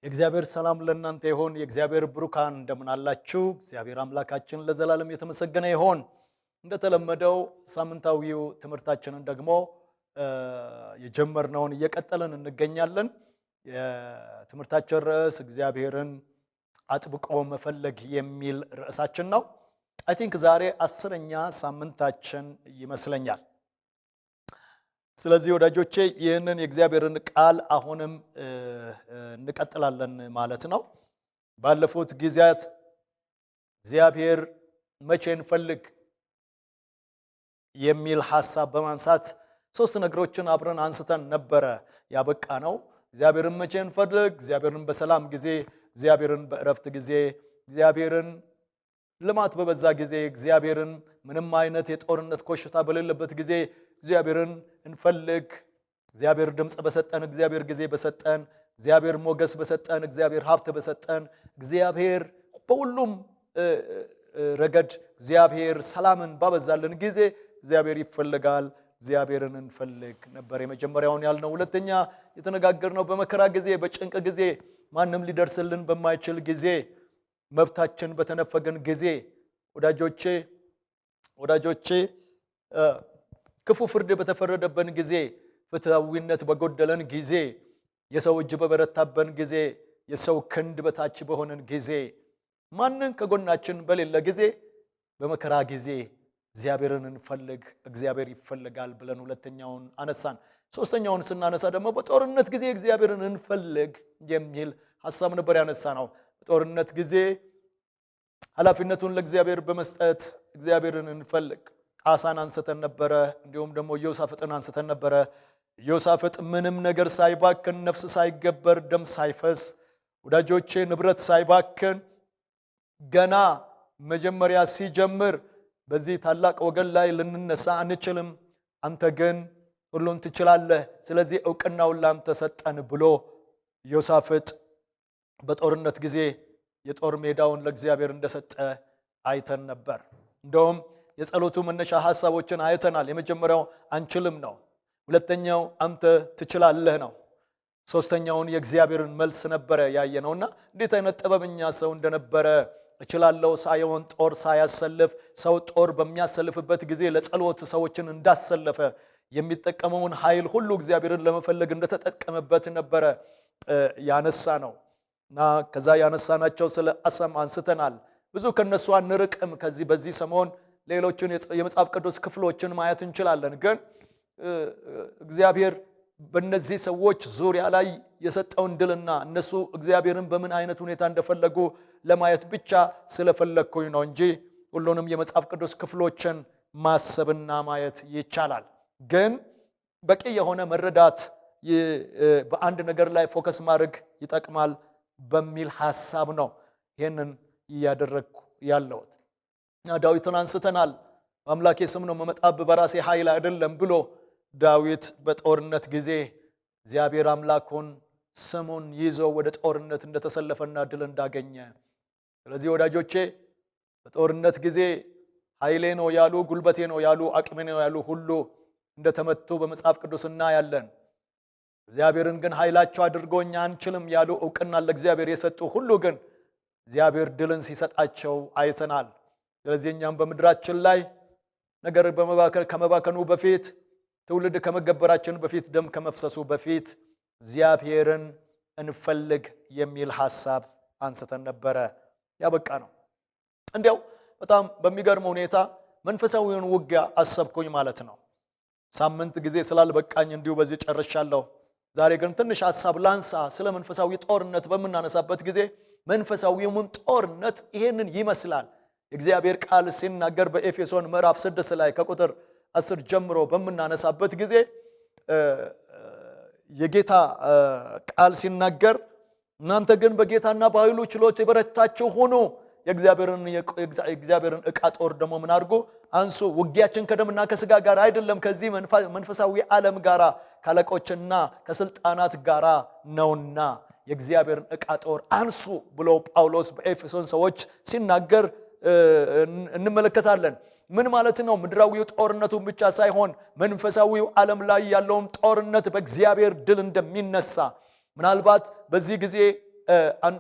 የእግዚአብሔር ሰላም ለእናንተ ይሁን። የእግዚአብሔር ብሩካን እንደምን አላችሁ? እግዚአብሔር አምላካችን ለዘላለም የተመሰገነ ይሁን። እንደተለመደው ሳምንታዊው ትምህርታችንን ደግሞ የጀመርነውን እየቀጠልን እንገኛለን። የትምህርታችን ርዕስ እግዚአብሔርን አጥብቆ መፈለግ የሚል ርዕሳችን ነው። አይ ቲንክ ዛሬ 10ኛ ሳምንታችን ይመስለኛል። ስለዚህ ወዳጆቼ ይህንን የእግዚአብሔርን ቃል አሁንም እንቀጥላለን ማለት ነው። ባለፉት ጊዜያት እግዚአብሔር መቼ እንፈልግ የሚል ሐሳብ በማንሳት 3 ነገሮችን አብረን አንስተን ነበረ ያበቃ ነው። እግዚአብሔርን መቼ እንፈልግ፣ እግዚአብሔርን በሰላም ጊዜ፣ እግዚአብሔርን በእረፍት ጊዜ፣ እግዚአብሔርን ልማት በበዛ ጊዜ፣ እግዚአብሔርን ምንም አይነት የጦርነት ኮሽታ በሌለበት ጊዜ እግዚአብሔርን እንፈልግ። እግዚአብሔር ድምጽ በሰጠን፣ እግዚአብሔር ጊዜ በሰጠን፣ እግዚአብሔር ሞገስ በሰጠን፣ እግዚአብሔር ሀብት በሰጠን፣ እግዚአብሔር በሁሉም ረገድ እግዚአብሔር ሰላምን ባበዛልን ጊዜ እግዚአብሔር ይፈልጋል። እግዚአብሔርን እንፈልግ ነበር የመጀመሪያውን ያልነው። ሁለተኛ የተነጋገርነው በመከራ ጊዜ፣ በጭንቅ ጊዜ፣ ማንም ሊደርስልን በማይችል ጊዜ፣ መብታችን በተነፈገን ጊዜ ወዳጆቼ ክፉ ፍርድ በተፈረደበን ጊዜ፣ ፍትሃዊነት በጎደለን ጊዜ፣ የሰው እጅ በበረታበን ጊዜ፣ የሰው ክንድ በታች በሆነን ጊዜ፣ ማንን ከጎናችን በሌለ ጊዜ፣ በመከራ ጊዜ እግዚአብሔርን እንፈልግ፣ እግዚአብሔር ይፈልጋል ብለን ሁለተኛውን አነሳን። ሶስተኛውን ስናነሳ ደግሞ በጦርነት ጊዜ እግዚአብሔርን እንፈልግ የሚል ሐሳብ ነበር ያነሳ ነው። በጦርነት ጊዜ ኃላፊነቱን ለእግዚአብሔር በመስጠት እግዚአብሔርን እንፈልግ። አሳን አንስተን ነበረ። እንዲሁም ደግሞ ኢዮሳፍጥን አንስተን ነበረ። ኢዮሳፍጥ ምንም ነገር ሳይባክን፣ ነፍስ ሳይገበር፣ ደም ሳይፈስ፣ ወዳጆቼ ንብረት ሳይባክን ገና መጀመሪያ ሲጀምር በዚህ ታላቅ ወገን ላይ ልንነሳ አንችልም፣ አንተ ግን ሁሉን ትችላለህ፣ ስለዚህ ዕውቅናውን ላንተ ሰጠን ብሎ ኢዮሳፍጥ በጦርነት ጊዜ የጦር ሜዳውን ለእግዚአብሔር እንደሰጠ አይተን ነበር። እንደውም የጸሎቱ መነሻ ሐሳቦችን አይተናል። የመጀመሪያው አንችልም ነው። ሁለተኛው አንተ ትችላለህ ነው። ሶስተኛውን የእግዚአብሔርን መልስ ነበረ ያየነውና እንዴት አይነት ጥበበኛ ሰው እንደነበረ እችላለሁ ሳይሆን ጦር ሳያሰልፍ ሰው ጦር በሚያሰልፍበት ጊዜ ለጸሎት ሰዎችን እንዳሰለፈ የሚጠቀመውን ኃይል ሁሉ እግዚአብሔርን ለመፈለግ እንደተጠቀመበት ነበረ ያነሳ ነው። እና ከዛ ያነሳናቸው ስለ አሳም አንስተናል። ብዙ ከነሱ አንርቅም። በዚህ ሰሞን ሌሎችን የመጽሐፍ ቅዱስ ክፍሎችን ማየት እንችላለን። ግን እግዚአብሔር በእነዚህ ሰዎች ዙሪያ ላይ የሰጠውን ድልና እነሱ እግዚአብሔርን በምን አይነት ሁኔታ እንደፈለጉ ለማየት ብቻ ስለፈለግኩኝ ነው እንጂ ሁሉንም የመጽሐፍ ቅዱስ ክፍሎችን ማሰብና ማየት ይቻላል። ግን በቂ የሆነ መረዳት በአንድ ነገር ላይ ፎከስ ማድረግ ይጠቅማል በሚል ሐሳብ ነው ይህንን እያደረግኩ ያለሁት። ዳዊትን አንስተናል። በአምላኬ ስም ነው መመጣብ በራሴ ኃይል አይደለም ብሎ ዳዊት በጦርነት ጊዜ እግዚአብሔር አምላኩን ስሙን ይዞ ወደ ጦርነት እንደተሰለፈና ድል እንዳገኘ። ስለዚህ ወዳጆቼ በጦርነት ጊዜ ኃይሌ ነው ያሉ፣ ጉልበቴ ነው ያሉ፣ አቅሜ ነው ያሉ ሁሉ እንደተመቱ በመጽሐፍ ቅዱስ እናያለን። እግዚአብሔርን ግን ኃይላቸው አድርጎኛ አንችልም ያሉ፣ ዕውቅና ለእግዚአብሔር የሰጡ ሁሉ ግን እግዚአብሔር ድልን ሲሰጣቸው አይተናል። ስለዚህ እኛም በምድራችን ላይ ነገር ከመባከኑ በፊት፣ ትውልድ ከመገበራችን በፊት፣ ደም ከመፍሰሱ በፊት እግዚአብሔርን እንፈልግ የሚል ሐሳብ አንስተን ነበረ ያበቃ ነው። እንዲያው በጣም በሚገርም ሁኔታ መንፈሳዊውን ውጊያ አሰብኩኝ ማለት ነው። ሳምንት ጊዜ ስላልበቃኝ እንዲሁ በዚህ ጨርሻለሁ። ዛሬ ግን ትንሽ ሐሳብ ላንሳ። ስለ መንፈሳዊ ጦርነት በምናነሳበት ጊዜ መንፈሳዊውን ጦርነት ይሄንን ይመስላል። የእግዚአብሔር ቃል ሲናገር በኤፌሶን ምዕራፍ 6 ላይ ከቁጥር 10 ጀምሮ በምናነሳበት ጊዜ የጌታ ቃል ሲናገር እናንተ ግን በጌታና በኃይሉ ችሎት የበረታችሁ ሁኑ፣ የእግዚአብሔርን ዕቃ ጦር ደግሞ ምን አድርጉ? አንሱ። ውጊያችን ከደምና ከሥጋ ጋር አይደለም፣ ከዚህ መንፈሳዊ ዓለም ጋራ ካለቆችና ከስልጣናት ጋራ ነውና የእግዚአብሔርን ዕቃ ጦር አንሱ ብሎ ጳውሎስ በኤፌሶን ሰዎች ሲናገር እንመለከታለን። ምን ማለት ነው? ምድራዊው ጦርነቱን ብቻ ሳይሆን መንፈሳዊው ዓለም ላይ ያለውም ጦርነት በእግዚአብሔር ድል እንደሚነሳ ምናልባት በዚህ ጊዜ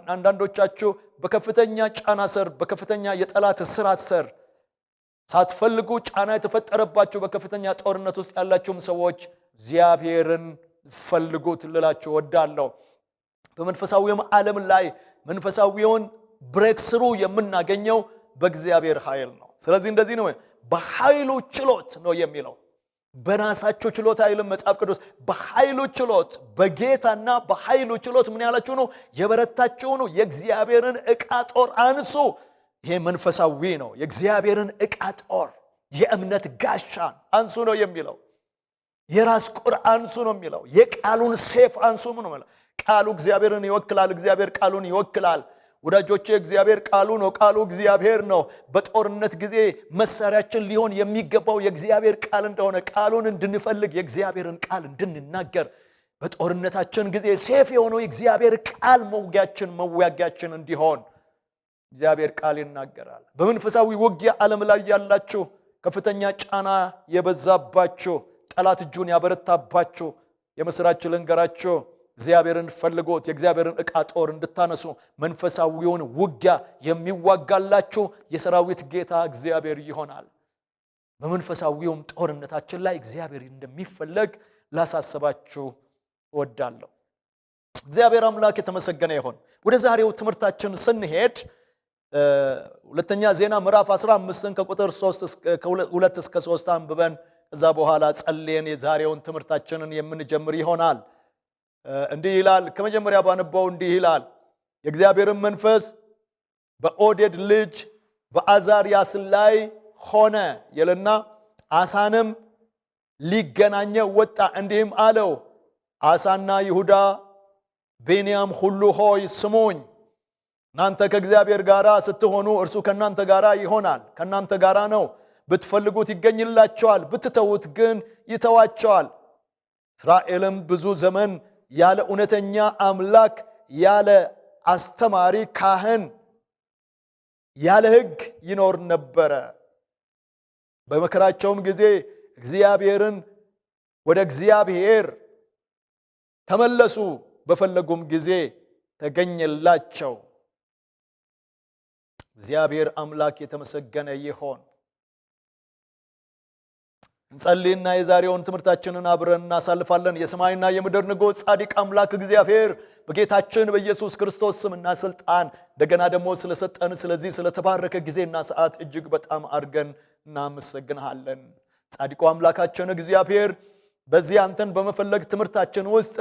አንዳንዶቻችሁ በከፍተኛ ጫና ስር በከፍተኛ የጠላት እስራት ስር ሳትፈልጉ ጫና የተፈጠረባችሁ በከፍተኛ ጦርነት ውስጥ ያላችሁም ሰዎች እግዚአብሔርን ፈልጉት ልላችሁ ወዳለሁ። በመንፈሳዊው ዓለም ላይ መንፈሳዊውን ብሬክ ስሩ የምናገኘው በእግዚአብሔር ኃይል ነው። ስለዚህ እንደዚህ ነው በኃይሉ ችሎት ነው የሚለው። በራሳችሁ ችሎት አይልም መጽሐፍ ቅዱስ። በኃይሉ ችሎት በጌታና በኃይሉ ችሎት ምን ያላችሁ ነው? የበረታችሁ ነው። የእግዚአብሔርን ዕቃ ጦር አንሱ። ይሄ መንፈሳዊ ነው። የእግዚአብሔርን ዕቃ ጦር የእምነት ጋሻን አንሱ ነው የሚለው። የራስ ቁር አንሱ ነው የሚለው። የቃሉን ሴፍ አንሱ ነው የሚለው። ቃሉ እግዚአብሔርን ይወክላል። እግዚአብሔር ቃሉን ይወክላል። ወዳጆቼ እግዚአብሔር ቃሉ ነው። ቃሉ እግዚአብሔር ነው። በጦርነት ጊዜ መሳሪያችን ሊሆን የሚገባው የእግዚአብሔር ቃል እንደሆነ ቃሉን እንድንፈልግ የእግዚአብሔርን ቃል እንድንናገር በጦርነታችን ጊዜ ሴፍ የሆነው የእግዚአብሔር ቃል መዋጊያችን እንዲሆን እግዚአብሔር ቃል ይናገራል። በመንፈሳዊ ውጊያ ዓለም ላይ ያላችሁ ከፍተኛ ጫና የበዛባችሁ ጠላት እጁን ያበረታባችሁ የምስራች ልንገራችሁ፣ እግዚአብሔርን ፈልጎት የእግዚአብሔርን ዕቃ ጦር እንድታነሱ መንፈሳዊውን ውጊያ የሚዋጋላችሁ የሰራዊት ጌታ እግዚአብሔር ይሆናል። በመንፈሳዊውም ጦርነታችን ላይ እግዚአብሔር እንደሚፈለግ ላሳስባችሁ እወዳለሁ። እግዚአብሔር አምላክ የተመሰገነ ይሁን። ወደ ዛሬው ትምህርታችን ስንሄድ ሁለተኛ ዜና ምዕራፍ 15 ከቁጥር 2 እስከ 3 አንብበን ከዛ በኋላ ጸልየን የዛሬውን ትምህርታችንን የምንጀምር ይሆናል። እንዲህ ይላል። ከመጀመሪያ ባነበው እንዲህ ይላል። የእግዚአብሔርን መንፈስ በኦዴድ ልጅ በአዛርያስ ላይ ሆነ ይልና አሳንም ሊገናኘው ወጣ፣ እንዲህም አለው፣ አሳና ይሁዳ ቤንያም ሁሉ ሆይ ስሙኝ። እናንተ ከእግዚአብሔር ጋር ስትሆኑ እርሱ ከእናንተ ጋር ይሆናል፣ ከእናንተ ጋር ነው። ብትፈልጉት ይገኝላቸዋል፣ ብትተዉት ግን ይተዋቸዋል። እስራኤልም ብዙ ዘመን ያለ እውነተኛ አምላክ ያለ አስተማሪ ካህን ያለ ሕግ ይኖር ነበረ። በመከራቸውም ጊዜ እግዚአብሔርን ወደ እግዚአብሔር ተመለሱ፣ በፈለጉም ጊዜ ተገኘላቸው። እግዚአብሔር አምላክ የተመሰገነ ይሁን። እንጸልይና የዛሬውን ትምህርታችንን አብረን እናሳልፋለን። የሰማይና የምድር ንጉሥ ጻድቅ አምላክ እግዚአብሔር በጌታችን በኢየሱስ ክርስቶስ ስምና ስልጣን እንደገና ደግሞ ስለሰጠን ስለዚህ ስለተባረከ ጊዜና ሰዓት እጅግ በጣም አድርገን እናመሰግንሃለን። ጻድቁ አምላካችን እግዚአብሔር በዚህ አንተን በመፈለግ ትምህርታችን ውስጥ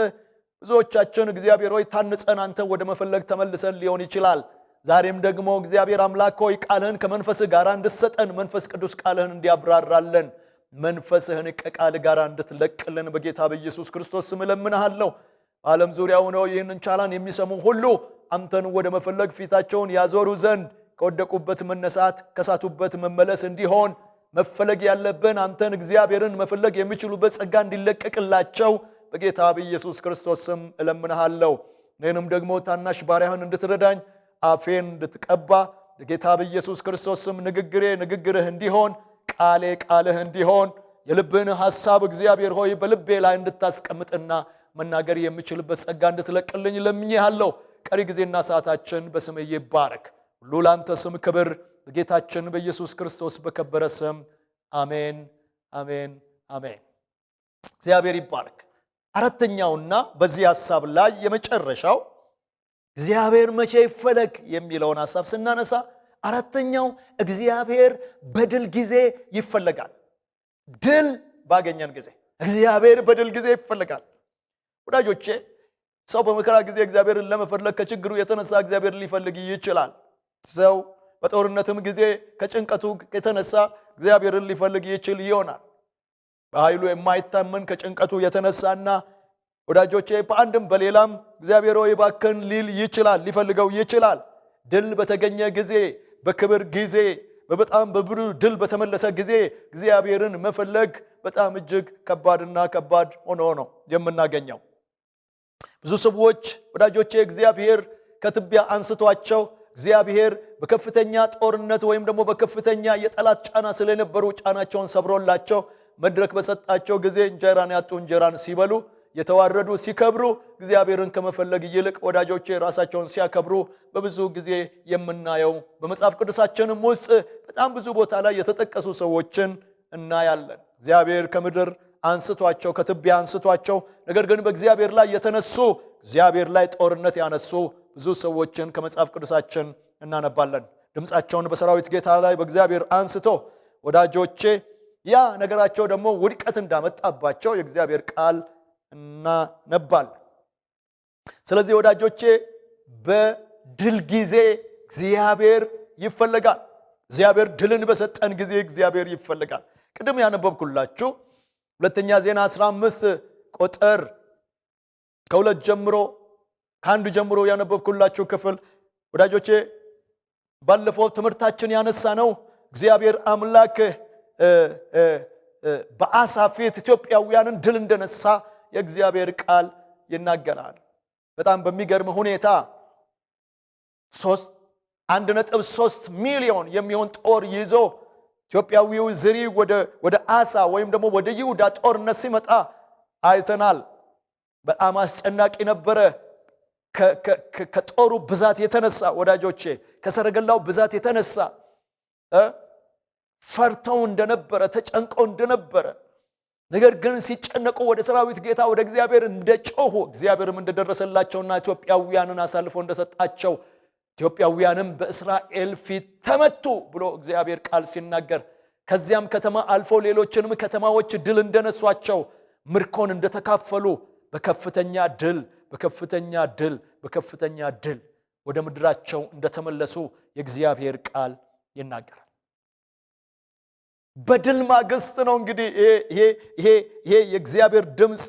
ብዙዎቻችን እግዚአብሔር ሆይ ታንጸን አንተን ወደ መፈለግ ተመልሰን ሊሆን ይችላል። ዛሬም ደግሞ እግዚአብሔር አምላክ ሆይ ቃልህን ከመንፈስህ ጋር እንድትሰጠን መንፈስ ቅዱስ ቃልህን እንዲያብራራለን መንፈስህን ከቃል ጋር እንድትለቅልን በጌታ በኢየሱስ ክርስቶስ ስም እለምንሃለሁ። በዓለም ዙሪያ ሆነው ይህንን ቻናል የሚሰሙ ሁሉ አንተን ወደ መፈለግ ፊታቸውን ያዞሩ ዘንድ ከወደቁበት መነሳት ከሳቱበት መመለስ እንዲሆን መፈለግ ያለብን አንተን እግዚአብሔርን መፈለግ የሚችሉበት ጸጋ እንዲለቀቅላቸው በጌታ በኢየሱስ ክርስቶስ ስም እለምንሃለሁ። እኔንም ደግሞ ታናሽ ባሪያህን እንድትረዳኝ አፌን እንድትቀባ በጌታ በኢየሱስ ክርስቶስ ስም ንግግርህ እንዲሆን ቃሌ ቃልህ እንዲሆን የልብህን ሐሳብ እግዚአብሔር ሆይ በልቤ ላይ እንድታስቀምጥና መናገር የሚችልበት ጸጋ እንድትለቅልኝ ለምኜሃለሁ። ቀሪ ጊዜና ሰዓታችን በስምህ ይባረክ። ሁሉ ላንተ ስም ክብር በጌታችን በኢየሱስ ክርስቶስ በከበረ ስም አሜን፣ አሜን፣ አሜን። እግዚአብሔር ይባረክ። አራተኛውና በዚህ ሐሳብ ላይ የመጨረሻው እግዚአብሔር መቼ ይፈለግ የሚለውን ሐሳብ ስናነሳ አራተኛው እግዚአብሔር በድል ጊዜ ይፈለጋል። ድል ባገኘን ጊዜ እግዚአብሔር በድል ጊዜ ይፈለጋል። ወዳጆቼ ሰው በመከራ ጊዜ እግዚአብሔርን ለመፈለግ ከችግሩ የተነሳ እግዚአብሔርን ሊፈልግ ይችላል። ሰው በጦርነትም ጊዜ ከጭንቀቱ የተነሳ እግዚአብሔርን ሊፈልግ ይችል ይሆናል። በኃይሉ የማይታመን ከጭንቀቱ የተነሳና ወዳጆቼ በአንድም በሌላም እግዚአብሔር ሆይ እባክህን ሊል ይችላል፣ ሊፈልገው ይችላል። ድል በተገኘ ጊዜ በክብር ጊዜ በጣም በብሩ ድል በተመለሰ ጊዜ እግዚአብሔርን መፈለግ በጣም እጅግ ከባድና ከባድ ሆኖ ነው የምናገኘው። ብዙ ሰዎች ወዳጆቼ እግዚአብሔር ከትቢያ አንስቷቸው እግዚአብሔር በከፍተኛ ጦርነት ወይም ደግሞ በከፍተኛ የጠላት ጫና ስለነበሩ ጫናቸውን ሰብሮላቸው መድረክ በሰጣቸው ጊዜ እንጀራን ያጡ እንጀራን ሲበሉ የተዋረዱ ሲከብሩ እግዚአብሔርን ከመፈለግ ይልቅ ወዳጆቼ ራሳቸውን ሲያከብሩ በብዙ ጊዜ የምናየው በመጽሐፍ ቅዱሳችንም ውስጥ በጣም ብዙ ቦታ ላይ የተጠቀሱ ሰዎችን እናያለን። እግዚአብሔር ከምድር አንስቷቸው ከትቢያ አንስቷቸው ነገር ግን በእግዚአብሔር ላይ የተነሱ እግዚአብሔር ላይ ጦርነት ያነሱ ብዙ ሰዎችን ከመጽሐፍ ቅዱሳችን እናነባለን። ድምጻቸውን በሰራዊት ጌታ ላይ በእግዚአብሔር አንስቶ ወዳጆቼ ያ ነገራቸው ደግሞ ውድቀት እንዳመጣባቸው የእግዚአብሔር ቃል እናነባለን። ስለዚህ ወዳጆቼ በድል ጊዜ እግዚአብሔር ይፈልጋል። እግዚአብሔር ድልን በሰጠን ጊዜ እግዚአብሔር ይፈልጋል። ቅድም ያነበብኩላችሁ ሁለተኛ ዜና 15 ቁጥር ከ2 ጀምሮ ከ1 ጀምሮ ያነበብኩላችሁ ክፍል ወዳጆቼ ባለፈው ትምህርታችን ያነሳ ነው እግዚአብሔር አምላክ በአሳ ፊት ኢትዮጵያውያንን ድል እንደነሳ የእግዚአብሔር ቃል ይናገራል። በጣም በሚገርም ሁኔታ 1.3 ሚሊዮን የሚሆን ጦር ይዞ ኢትዮጵያዊው ዝሪ ወደ አሳ ወይም ደግሞ ወደ ይሁዳ ጦርነት ሲመጣ አይተናል። በጣም አስጨናቂ ነበረ። ከጦሩ ብዛት የተነሳ ወዳጆቼ ከሰረገላው ብዛት የተነሳ ፈርተው እንደነበረ ተጨንቀው እንደነበረ ነገር ግን ሲጨነቁ ወደ ሰራዊት ጌታ ወደ እግዚአብሔር እንደጮሁ እግዚአብሔርም እንደደረሰላቸውና ኢትዮጵያውያንን አሳልፎ እንደሰጣቸው ኢትዮጵያውያንም በእስራኤል ፊት ተመቱ ብሎ እግዚአብሔር ቃል ሲናገር ከዚያም ከተማ አልፎ ሌሎችንም ከተማዎች ድል እንደነሷቸው ምርኮን እንደተካፈሉ በከፍተኛ ድል ወደ ምድራቸው እንደተመለሱ የእግዚአብሔር ቃል ይናገራል። በድል ማግስት ነው እንግዲህ ይሄ የእግዚአብሔር ድምጽ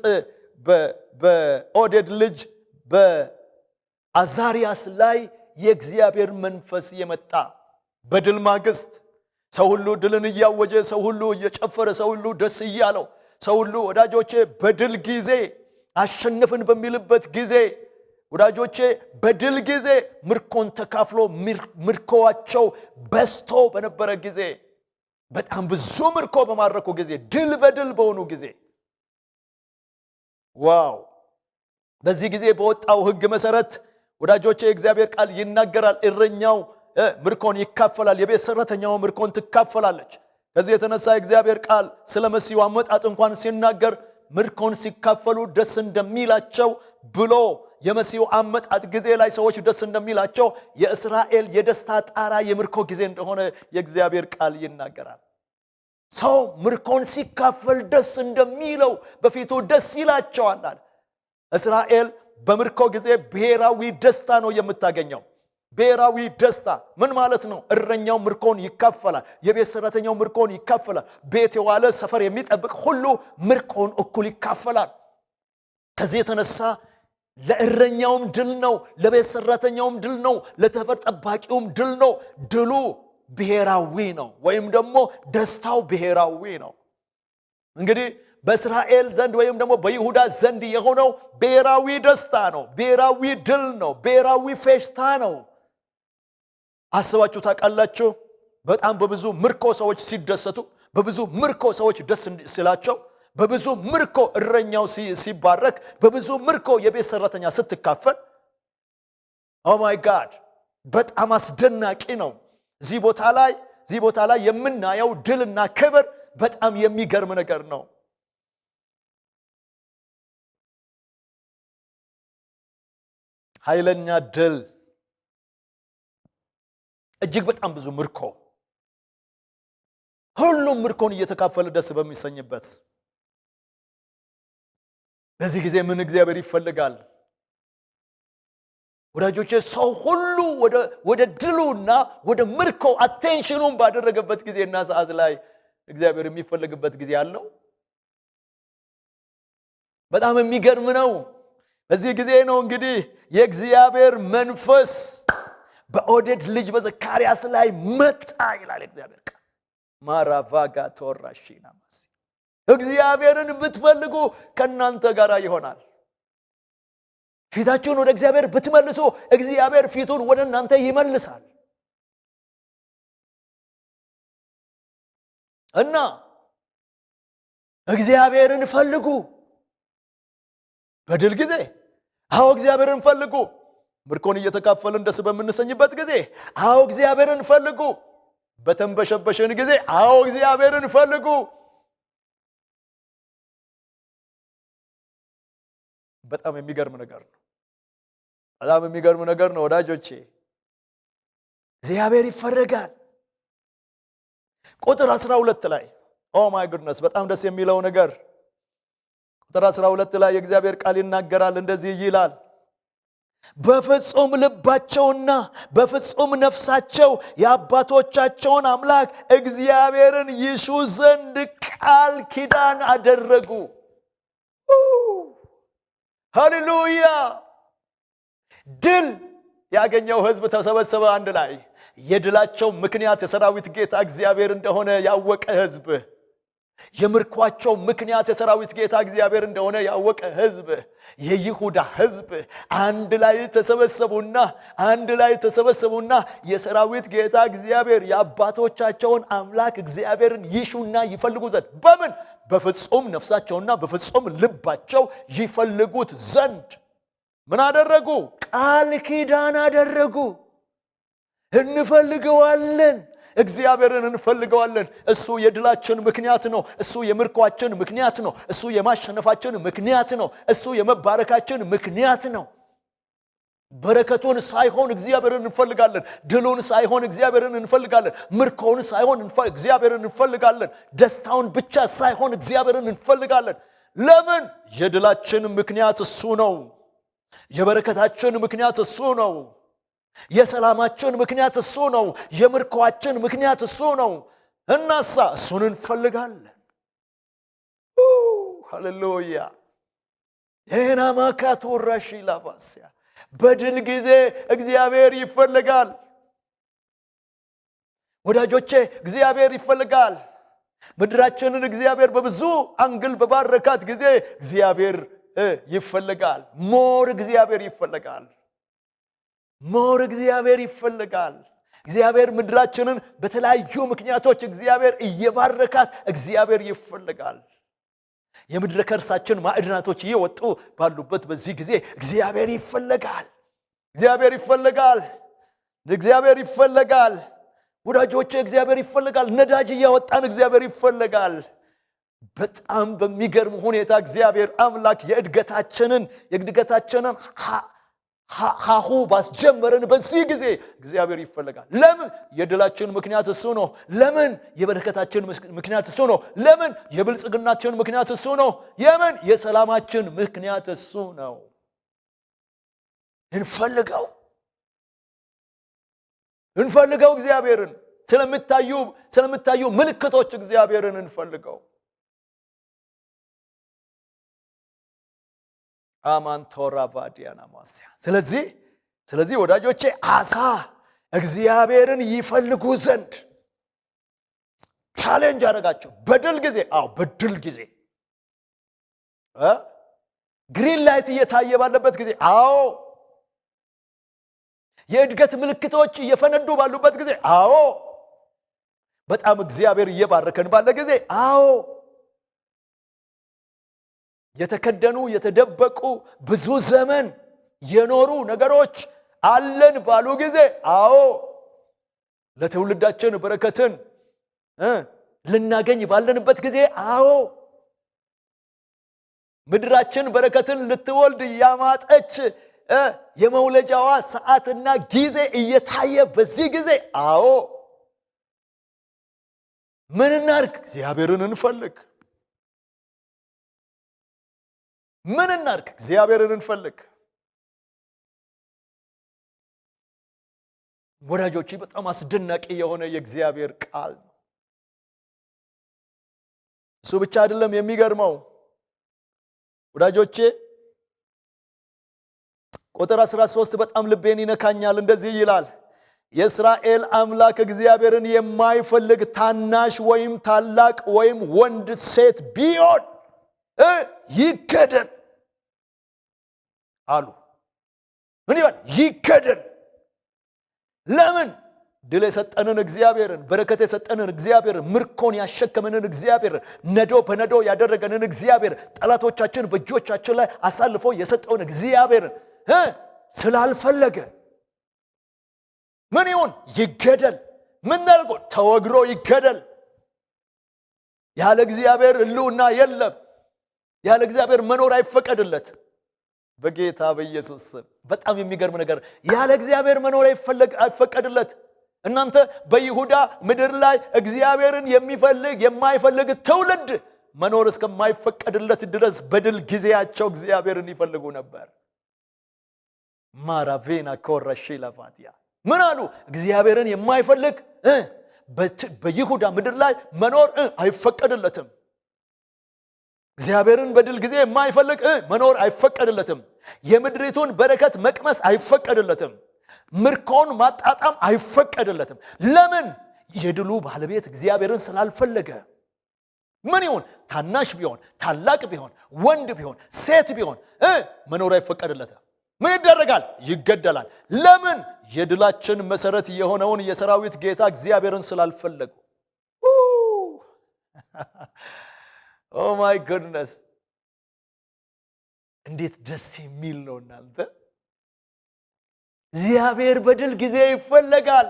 በኦዴድ ልጅ በአዛሪያስ ላይ የእግዚአብሔር መንፈስ የመጣ። በድል ማግስት ሰው ሁሉ ድልን እያወጀ ሰው ሁሉ እየጨፈረ ሰው ሁሉ ደስ እያለው ሰው ሁሉ ወዳጆቼ በድል ጊዜ አሸነፍን በሚልበት ጊዜ ወዳጆቼ በድል ጊዜ ምርኮን ተካፍሎ ምርኮዋቸው በስቶ በነበረ ጊዜ በጣም ብዙ ምርኮ በማረኩ ጊዜ ድል በድል በሆኑ ጊዜ ዋው በዚህ ጊዜ በወጣው ሕግ መሰረት ወዳጆቼ እግዚአብሔር ቃል ይናገራል። እረኛው ምርኮን ይካፈላል፣ የቤት ሰራተኛው ምርኮን ትካፈላለች። ከዚህ የተነሳ እግዚአብሔር ቃል ስለ መሲሁ አመጣጥ እንኳን ሲናገር ምርኮን ሲካፈሉ ደስ እንደሚላቸው ብሎ የመሲሁ አመጣጥ ጊዜ ላይ ሰዎች ደስ እንደሚላቸው የእስራኤል የደስታ ጣራ የምርኮ ጊዜ እንደሆነ የእግዚአብሔር ቃል ይናገራል። ሰው ምርኮን ሲካፈል ደስ እንደሚለው በፊቱ ደስ ይላቸዋል አለ። እስራኤል በምርኮ ጊዜ ብሔራዊ ደስታ ነው የምታገኘው። ብሔራዊ ደስታ ምን ማለት ነው? እረኛው ምርኮን ይካፈላል፣ የቤት ሰራተኛው ምርኮን ይካፈላል፣ ቤት የዋለ ሰፈር የሚጠብቅ ሁሉ ምርኮን እኩል ይካፈላል። ከዚህ የተነሳ ለእረኛውም ድል ነው፣ ለቤት ሰራተኛውም ድል ነው፣ ለተፈር ጠባቂውም ድል ነው። ድሉ ብሔራዊ ነው ወይም ደግሞ ደስታው ብሔራዊ ነው። እንግዲህ በእስራኤል ዘንድ ወይም ደግሞ በይሁዳ ዘንድ የሆነው ብሔራዊ ደስታ ነው፣ ብሔራዊ ድል ነው፣ ብሔራዊ ፌሽታ ነው። አስባችሁ ታውቃላችሁ? በጣም በብዙ ምርኮ ሰዎች ሲደሰቱ፣ በብዙ ምርኮ ሰዎች ደስ ሲላቸው፣ በብዙ ምርኮ እረኛው ሲባረክ፣ በብዙ ምርኮ የቤት ሰራተኛ ስትካፈል ኦ ማይ ጋድ በጣም አስደናቂ ነው። እዚህ ቦታ ላይ የምናየው ድልና ክብር በጣም የሚገርም ነገር ነው። ኃይለኛ ድል፣ እጅግ በጣም ብዙ ምርኮ፣ ሁሉም ምርኮን እየተካፈለ ደስ በሚሰኝበት በዚህ ጊዜ ምን እግዚአብሔር ይፈልጋል? ወዳጆቼ ሰው ሁሉ ወደ ድሉና ወደ ምርኮ አቴንሽኑን ባደረገበት ጊዜና ሰዓት ላይ እግዚአብሔር የሚፈልግበት ጊዜ አለው። በጣም የሚገርም ነው። በዚህ ጊዜ ነው እንግዲህ የእግዚአብሔር መንፈስ በኦዴድ ልጅ በዘካርያስ ላይ መጣ ይላል እግዚአብሔር ቃል። ማራቫጋ ተወራሽና ማሲ እግዚአብሔርን ብትፈልጉ ከናንተ ጋር ይሆናል። ፊታችሁን ወደ እግዚአብሔር ብትመልሱ እግዚአብሔር ፊቱን ወደ እናንተ ይመልሳል። እና እግዚአብሔርን ፈልጉ። በድል ጊዜ አዎ እግዚአብሔርን ፈልጉ። ምርኮን እየተካፈልን ደስ በምንሰኝበት ጊዜ አዎ እግዚአብሔርን ፈልጉ። በተንበሸበሸን ጊዜ አዎ እግዚአብሔርን ፈልጉ። በጣም የሚገርም ነገር ነው። በጣም የሚገርም ነገር ነው ወዳጆቼ። እግዚአብሔር ይፈረጋል። ቁጥር 12 ላይ ኦ ማይ ጉድነስ በጣም ደስ የሚለው ነገር ቁጥር 12 ላይ የእግዚአብሔር ቃል ይናገራል። እንደዚህ ይላል፣ በፍጹም ልባቸውና በፍጹም ነፍሳቸው የአባቶቻቸውን አምላክ እግዚአብሔርን ይሹ ዘንድ ቃል ኪዳን አደረጉ። ሃሌሉያ! ድል ያገኘው ሕዝብ ተሰበሰበ አንድ ላይ። የድላቸው ምክንያት የሰራዊት ጌታ እግዚአብሔር እንደሆነ ያወቀ ሕዝብ፣ የምርኳቸው ምክንያት የሰራዊት ጌታ እግዚአብሔር እንደሆነ ያወቀ ሕዝብ፣ የይሁዳ ሕዝብ አንድ ላይ ተሰበሰቡና የሰራዊት ጌታ እግዚአብሔር የአባቶቻቸውን አምላክ እግዚአብሔርን ይሹና ይፈልጉ ዘንድ በምን? በፍጹም ነፍሳቸውና በፍጹም ልባቸው ይፈልጉት ዘንድ ምን አደረጉ? ቃል ኪዳን አደረጉ። እንፈልገዋለን፣ እግዚአብሔርን እንፈልገዋለን። እሱ የድላችን ምክንያት ነው። እሱ የምርኳችን ምክንያት ነው። እሱ የማሸነፋችን ምክንያት ነው። እሱ የመባረካችን ምክንያት ነው። በረከቱን ሳይሆን እግዚአብሔርን እንፈልጋለን። ድሉን ሳይሆን እግዚአብሔርን እንፈልጋለን። ምርኮውን ሳይሆን እግዚአብሔርን እንፈልጋለን። ደስታውን ብቻ ሳይሆን እግዚአብሔርን እንፈልጋለን። ለምን? የድላችን ምክንያት እሱ ነው። የበረከታችን ምክንያት እሱ ነው። የሰላማችን ምክንያት እሱ ነው። የምርኮአችን ምክንያት እሱ ነው። እናሳ እሱን እንፈልጋለን። ሃሌሉያ! የናማካቱ ራሺ ላባስያ በድል ጊዜ እግዚአብሔር ይፈልጋል። ወዳጆቼ እግዚአብሔር ይፈልጋል። ምድራችንን እግዚአብሔር በብዙ አንግል በባረካት ጊዜ እግዚአብሔር ይፈልጋል። ሞር እግዚአብሔር ይፈልጋል። ሞር እግዚአብሔር ይፈልጋል። እግዚአብሔር ምድራችንን በተለያዩ ምክንያቶች እግዚአብሔር እየባረካት እግዚአብሔር ይፈልጋል። የምድረ ከርሳችን ማዕድናቶች እየወጡ ባሉበት በዚህ ጊዜ እግዚአብሔር ይፈልጋል። እግዚአብሔር ይፈልጋል። እግዚአብሔር ይፈልጋል። ወዳጆቼ እግዚአብሔር ይፈልጋል። ነዳጅ እያወጣን እግዚአብሔር ይፈልጋል። በጣም በሚገርም ሁኔታ እግዚአብሔር አምላክ የእድገታችንን ሃሁ ባስጀመረን በዚህ ጊዜ እግዚአብሔር ይፈልጋል። ለምን? የድላችን ምክንያት እሱ ነው። ለምን? የበረከታችን ምክንያት እሱ ነው። ለምን? የብልጽግናችን ምክንያት እሱ ነው። የምን? የሰላማችን ምክንያት እሱ ነው። እንፈልገው እግዚአብሔርን። ስለምታዩ ምልክቶች እግዚአብሔርን እንፈልገው። አማንቶራ ባዲያና ማስያ ስለዚህ ወዳጆቼ አሳ እግዚአብሔርን ይፈልጉ ዘንድ ቻሌንጅ አደረጋቸው። በድል ጊዜ ግሪን ላይት እየታየ ባለበት ጊዜ የእድገት ምልክቶች እየፈነዱ ባሉበት ጊዜ በጣም እግዚአብሔር እየባረከን ባለ ጊዜ የተከደኑ የተደበቁ ብዙ ዘመን የኖሩ ነገሮች አለን ባሉ ጊዜ ለትውልዳችን በረከትን ልናገኝ ባለንበት ጊዜ ምድራችን በረከትን ልትወልድ ያማጠች የመውለጃዋ ሰዓትና ጊዜ እየታየ በዚህ ጊዜ ምን እናርግ? እግዚአብሔርን እንፈልግ። ምን እናርግ? እግዚአብሔርን እንፈልግ። ወዳጆቼ በጣም አስደናቂ የሆነ የእግዚአብሔር ቃል ነው። እሱ ብቻ አይደለም የሚገርመው ወዳጆቼ ቁጥር 13 በጣም ልቤን ይነካኛል። እንደዚህ ይላል፣ የእስራኤል አምላክ እግዚአብሔርን የማይፈልግ ታናሽ ወይም ታላቅ ወይም ወንድ ሴት ቢሆን ይገደል አሉ። ምን ይባል? ይገደል። ለምን? ድል የሰጠንን እግዚአብሔርን፣ በረከት የሰጠንን እግዚአብሔርን፣ ምርኮን ያሸከመንን እግዚአብሔርን፣ ነዶ በነዶ ያደረገንን እግዚአብሔር፣ ጠላቶቻችን በእጆቻችን ላይ አሳልፎ የሰጠውን እግዚአብሔርን ስላልፈለገ ምን ይሁን? ይገደል። ምን አድርጎ? ተወግሮ ይገደል። ያለ እግዚአብሔር ሕልውና የለም። ያለ እግዚአብሔር መኖር አይፈቀድለት። በጌታ በኢየሱስ ስም በጣም የሚገርም ነገር፣ ያለ እግዚአብሔር መኖር አይፈቀድለት። እናንተ በይሁዳ ምድር ላይ እግዚአብሔርን የሚፈልግ የማይፈልግ ትውልድ መኖር እስከማይፈቀድለት ድረስ በድል ጊዜያቸው እግዚአብሔርን ይፈልጉ ነበር። ማራቬና ኮረሺ ለፋቲያ ምን አሉ? እግዚአብሔርን የማይፈልግ በይሁዳ ምድር ላይ መኖር አይፈቀድለትም። እግዚአብሔርን በድል ጊዜ የማይፈልግ መኖር አይፈቀድለትም። የምድሪቱን በረከት መቅመስ አይፈቀድለትም። ምርኮን ማጣጣም አይፈቀድለትም። ለምን? የድሉ ባለቤት እግዚአብሔርን ስላልፈለገ። ምን ይሁን? ታናሽ ቢሆን ታላቅ ቢሆን ወንድ ቢሆን ሴት ቢሆን መኖር አይፈቀድለትም። ምን ይደረጋል? ይገደላል። ለምን? የድላችን መሰረት የሆነውን የሰራዊት ጌታ እግዚአብሔርን ስላልፈለጉ። ኦ ማይ ጉድነስ! እንዴት ደስ የሚል ነው እናንተ! እግዚአብሔር በድል ጊዜ ይፈለጋል።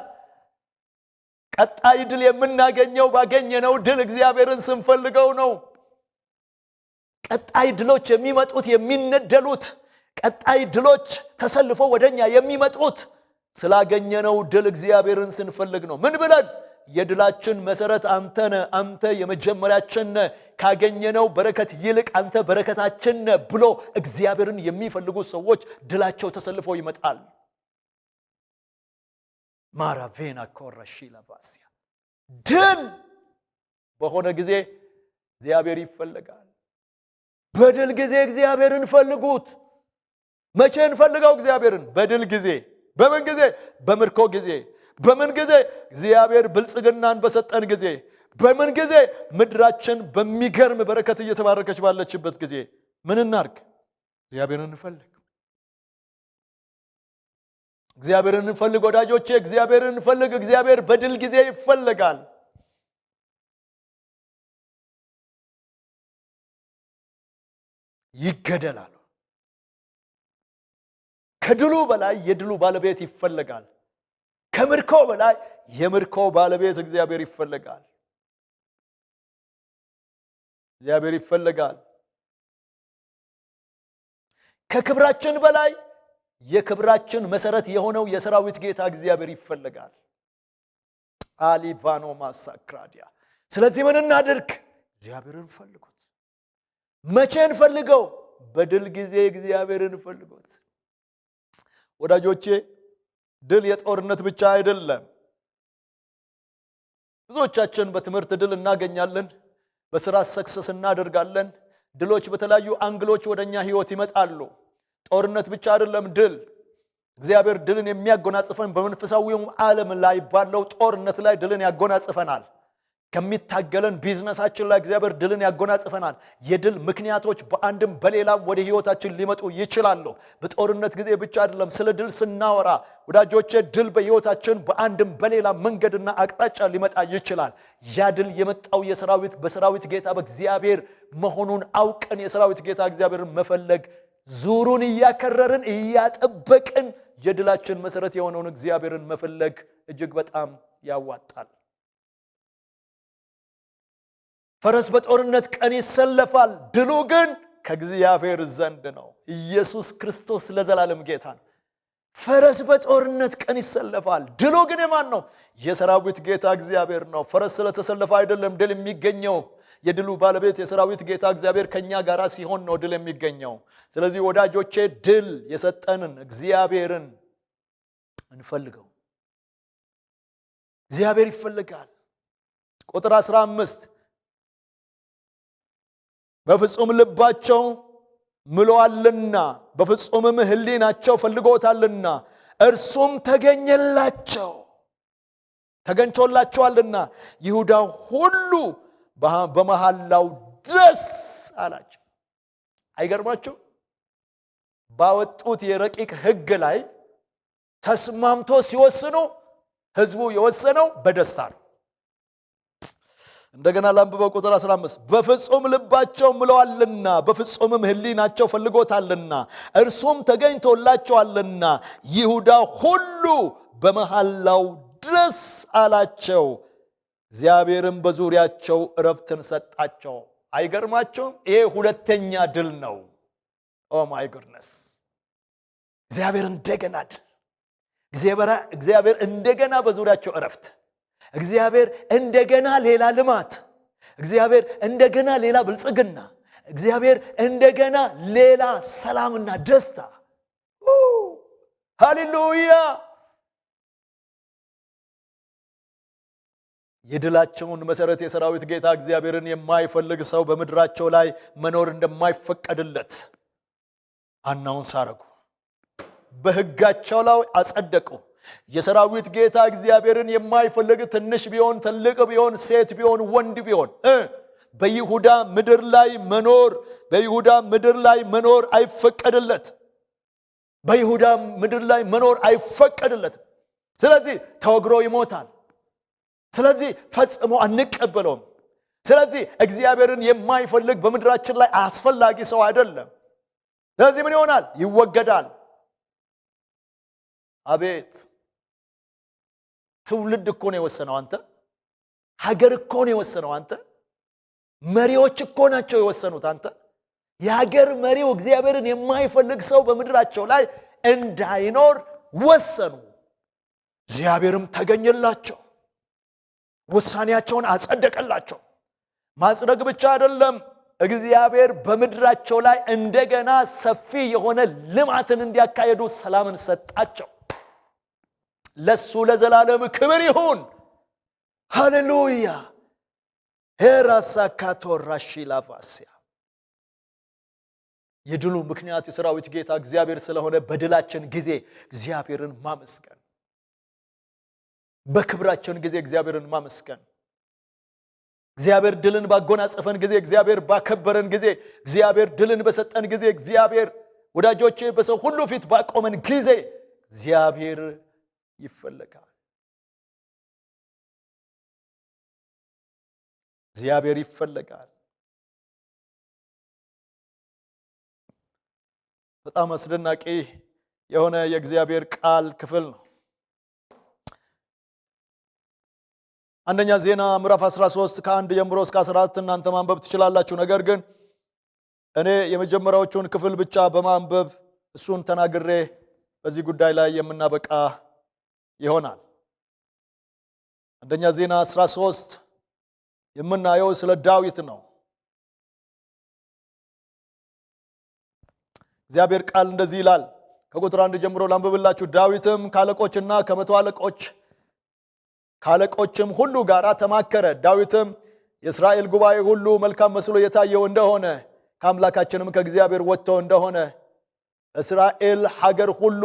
ቀጣይ ድል የምናገኘው ባገኘነው ድል እግዚአብሔርን ስንፈልገው ነው። ቀጣይ ድሎች የሚመጡት የሚነደሉት፣ ቀጣይ ድሎች ተሰልፎ ወደኛ የሚመጡት ስላገኘነው ድል እግዚአብሔርን ስንፈልግ ነው። ምን ብለን? የድላችን መሰረት አንተ ነህ፣ አንተ የመጀመሪያችን ነህ፣ ካገኘነው በረከት ይልቅ አንተ በረከታችን ነህ ብሎ እግዚአብሔርን የሚፈልጉ ሰዎች ድላቸው ተሰልፎ ይመጣል። ማራቬና ኮረሺ ለባሲያ ድል በሆነ ጊዜ እግዚአብሔር ይፈልጋል። በድል ጊዜ እግዚአብሔርን ፈልጉት። መቼ እንፈልገው እግዚአብሔርን? በድል ጊዜ። በምን ጊዜ? በምርኮ ጊዜ። በምን ጊዜ? እግዚአብሔር ብልጽግናን በሰጠን ጊዜ። በምን ጊዜ? ምድራችን በሚገርም በረከት እየተባረከች ባለችበት ጊዜ። ምን እናርግ? እግዚአብሔርን እንፈልግ። እግዚአብሔርን እንፈልግ ወዳጆቼ፣ እግዚአብሔርን እንፈልግ። እግዚአብሔር በድል ጊዜ ይፈልጋል። ይገደላል። ከድሉ በላይ የድሉ ባለቤት ይፈልጋል። ከምርኮ በላይ የምርኮ ባለቤት እግዚአብሔር ይፈልጋል። እግዚአብሔር ይፈልጋል። ከክብራችን በላይ የክብራችን መሰረት የሆነው የሰራዊት ጌታ እግዚአብሔር ይፈልጋል። አሊቫኖ ማሳክራዲያ። ስለዚህ ምን እናድርግ? እግዚአብሔርን ፈልጉት። መቼ እንፈልገው? በድል ጊዜ እግዚአብሔርን ፈልጉት። ወዳጆቼ ድል የጦርነት ብቻ አይደለም። ብዙዎቻችን በትምህርት ድል እናገኛለን፣ በስራ ሰክሰስ እናደርጋለን። ድሎች በተለያዩ አንግሎች ወደኛ ህይወት ይመጣሉ። ጦርነት ብቻ አይደለም ድል። እግዚአብሔር ድልን የሚያጎናጽፈን በመንፈሳዊው ዓለም ላይ ባለው ጦርነት ላይ ድልን ያጎናጽፈናል። ከሚታገለን ቢዝነሳችን ላይ እግዚአብሔር ድልን ያጎናጽፈናል። የድል ምክንያቶች በአንድም በሌላም ወደ ህይወታችን ሊመጡ ይችላሉ። በጦርነት ጊዜ ብቻ አይደለም። ስለ ድል ስናወራ ወዳጆቼ ድል በህይወታችን በአንድም በሌላ መንገድና አቅጣጫ ሊመጣ ይችላል። ያ ድል የመጣው በሰራዊት ጌታ በእግዚአብሔር መሆኑን አውቀን የሰራዊት ጌታ እግዚአብሔርን መፈለግ፣ ዙሩን እያከረርን እያጠበቅን የድላችን መሰረት የሆነውን እግዚአብሔርን መፈለግ እጅግ በጣም ያዋጣል። ፈረስ በጦርነት ቀን ይሰለፋል፣ ድሉ ግን ከእግዚአብሔር ዘንድ ነው። ኢየሱስ ክርስቶስ ለዘላለም ጌታ ነው። ፈረስ በጦርነት ቀን ይሰለፋል፣ ድሉ ግን የማን ነው? የሰራዊት ጌታ እግዚአብሔር ነው። ፈረስ ስለተሰለፈ አይደለም ድል የሚገኘው። የድሉ ባለቤት የሰራዊት ጌታ እግዚአብሔር ከኛ ጋር ሲሆን ነው ድል የሚገኘው። ስለዚህ ወዳጆቼ ድል የሰጠንን እግዚአብሔርን እንፈልገው። እግዚአብሔር ይፈልጋል። ቁጥር 15 በፍጹም ልባቸው ምሎአልና በፍጹምም ሕሊናቸው ፈልጎታልና እርሱም ተገኝቶላቸዋልና ይሁዳ ሁሉ በመሐላው ደስ አላቸው። አይገርማችሁ? ባወጡት የረቂቅ ሕግ ላይ ተስማምቶ ሲወስኑ ህዝቡ የወሰነው በደስታ ነው። እንደገና ላንብበው ቁጥር 15 በፍጹም ልባቸው ምለዋልና በፍጹምም ሕሊናቸው ፈልጎታልና እርሱም ተገኝቶላቸዋልና ይሁዳ ሁሉ በመሐላው ደስ አላቸው፣ እግዚአብሔርም በዙሪያቸው ዕረፍትን ሰጣቸው። አይገርማቸውም? ይሄ ሁለተኛ ድል ነው። ኦ ማይ ጉድነስ! እግዚአብሔር እንደገና ድል፣ እግዚአብሔር እንደገና በዙሪያቸው ዕረፍት፣ እግዚአብሔር እንደገና ሌላ ልማት፣ እግዚአብሔር እንደገና ሌላ ብልጽግና፣ እግዚአብሔር እንደገና ሌላ ሰላምና ደስታ። ሃሌሉያ! የድላቸውን መሰረት የሰራዊት ጌታ እግዚአብሔርን የማይፈልግ ሰው በምድራቸው ላይ መኖር እንደማይፈቀድለት አናውንስ አረጉ። በሕጋቸው ላይ አጸደቁ። የሰራዊት ጌታ እግዚአብሔርን የማይፈልግ ትንሽ ቢሆን ትልቅ ቢሆን ሴት ቢሆን ወንድ ቢሆን በይሁዳ ምድር ላይ መኖር አይፈቀድለት። በይሁዳ ምድር ላይ መኖር አይፈቀድለትም። ስለዚህ ተወግሮ ይሞታል። ስለዚህ ፈጽሞ አንቀበለውም። ስለዚህ እግዚአብሔርን የማይፈልግ በምድራችን ላይ አስፈላጊ ሰው አይደለም። ስለዚህ ምን ይሆናል? ይወገዳል። አቤት! ትውልድ እኮ ነው የወሰነው አንተ። ሀገር እኮ ነው የወሰነው አንተ። መሪዎች እኮ ናቸው የወሰኑት አንተ። የሀገር መሪው እግዚአብሔርን የማይፈልግ ሰው በምድራቸው ላይ እንዳይኖር ወሰኑ። እግዚአብሔርም ተገኘላቸው፣ ውሳኔያቸውን አጸደቀላቸው። ማጽደቅ ብቻ አይደለም፣ እግዚአብሔር በምድራቸው ላይ እንደገና ሰፊ የሆነ ልማትን እንዲያካሄዱ ሰላምን ሰጣቸው። ለሱ ለዘላለም ክብር ይሁን። ሃሌሉያ! ሄራሳካቶ ራሺላቫሲያ የድሉ ምክንያት የሰራዊት ጌታ እግዚአብሔር ስለሆነ በድላችን ጊዜ እግዚአብሔርን ማመስገን፣ በክብራችን ጊዜ እግዚአብሔርን ማመስገን፣ እግዚአብሔር ድልን ባጎናጸፈን ጊዜ፣ እግዚአብሔር ባከበረን ጊዜ፣ እግዚአብሔር ድልን በሰጠን ጊዜ፣ እግዚአብሔር ወዳጆቼ በሰው ሁሉ ፊት ባቆመን ጊዜ እግዚአብሔር ይፈልጋል። እግዚአብሔር ይፈልጋል። በጣም አስደናቂ የሆነ የእግዚአብሔር ቃል ክፍል ነው። አንደኛ ዜና ምዕራፍ 13 ከ1 ጀምሮ እስከ 14 እናንተ ማንበብ ትችላላችሁ። ነገር ግን እኔ የመጀመሪያዎቹን ክፍል ብቻ በማንበብ እሱን ተናግሬ በዚህ ጉዳይ ላይ የምናበቃ ይሆናል። አንደኛ ዜና 13 የምናየው ስለ ዳዊት ነው። እግዚአብሔር ቃል እንደዚህ ይላል። ከቁጥር 1 ጀምሮ ላንብብላችሁ። ዳዊትም ካለቆችና ከመቶ ካለቆችም ሁሉ ጋር ተማከረ። ዳዊትም የእስራኤል ጉባኤ ሁሉ መልካም መስሎ የታየው እንደሆነ ከአምላካችንም ከእግዚአብሔር ወጥቶ እንደሆነ እስራኤል ሀገር ሁሉ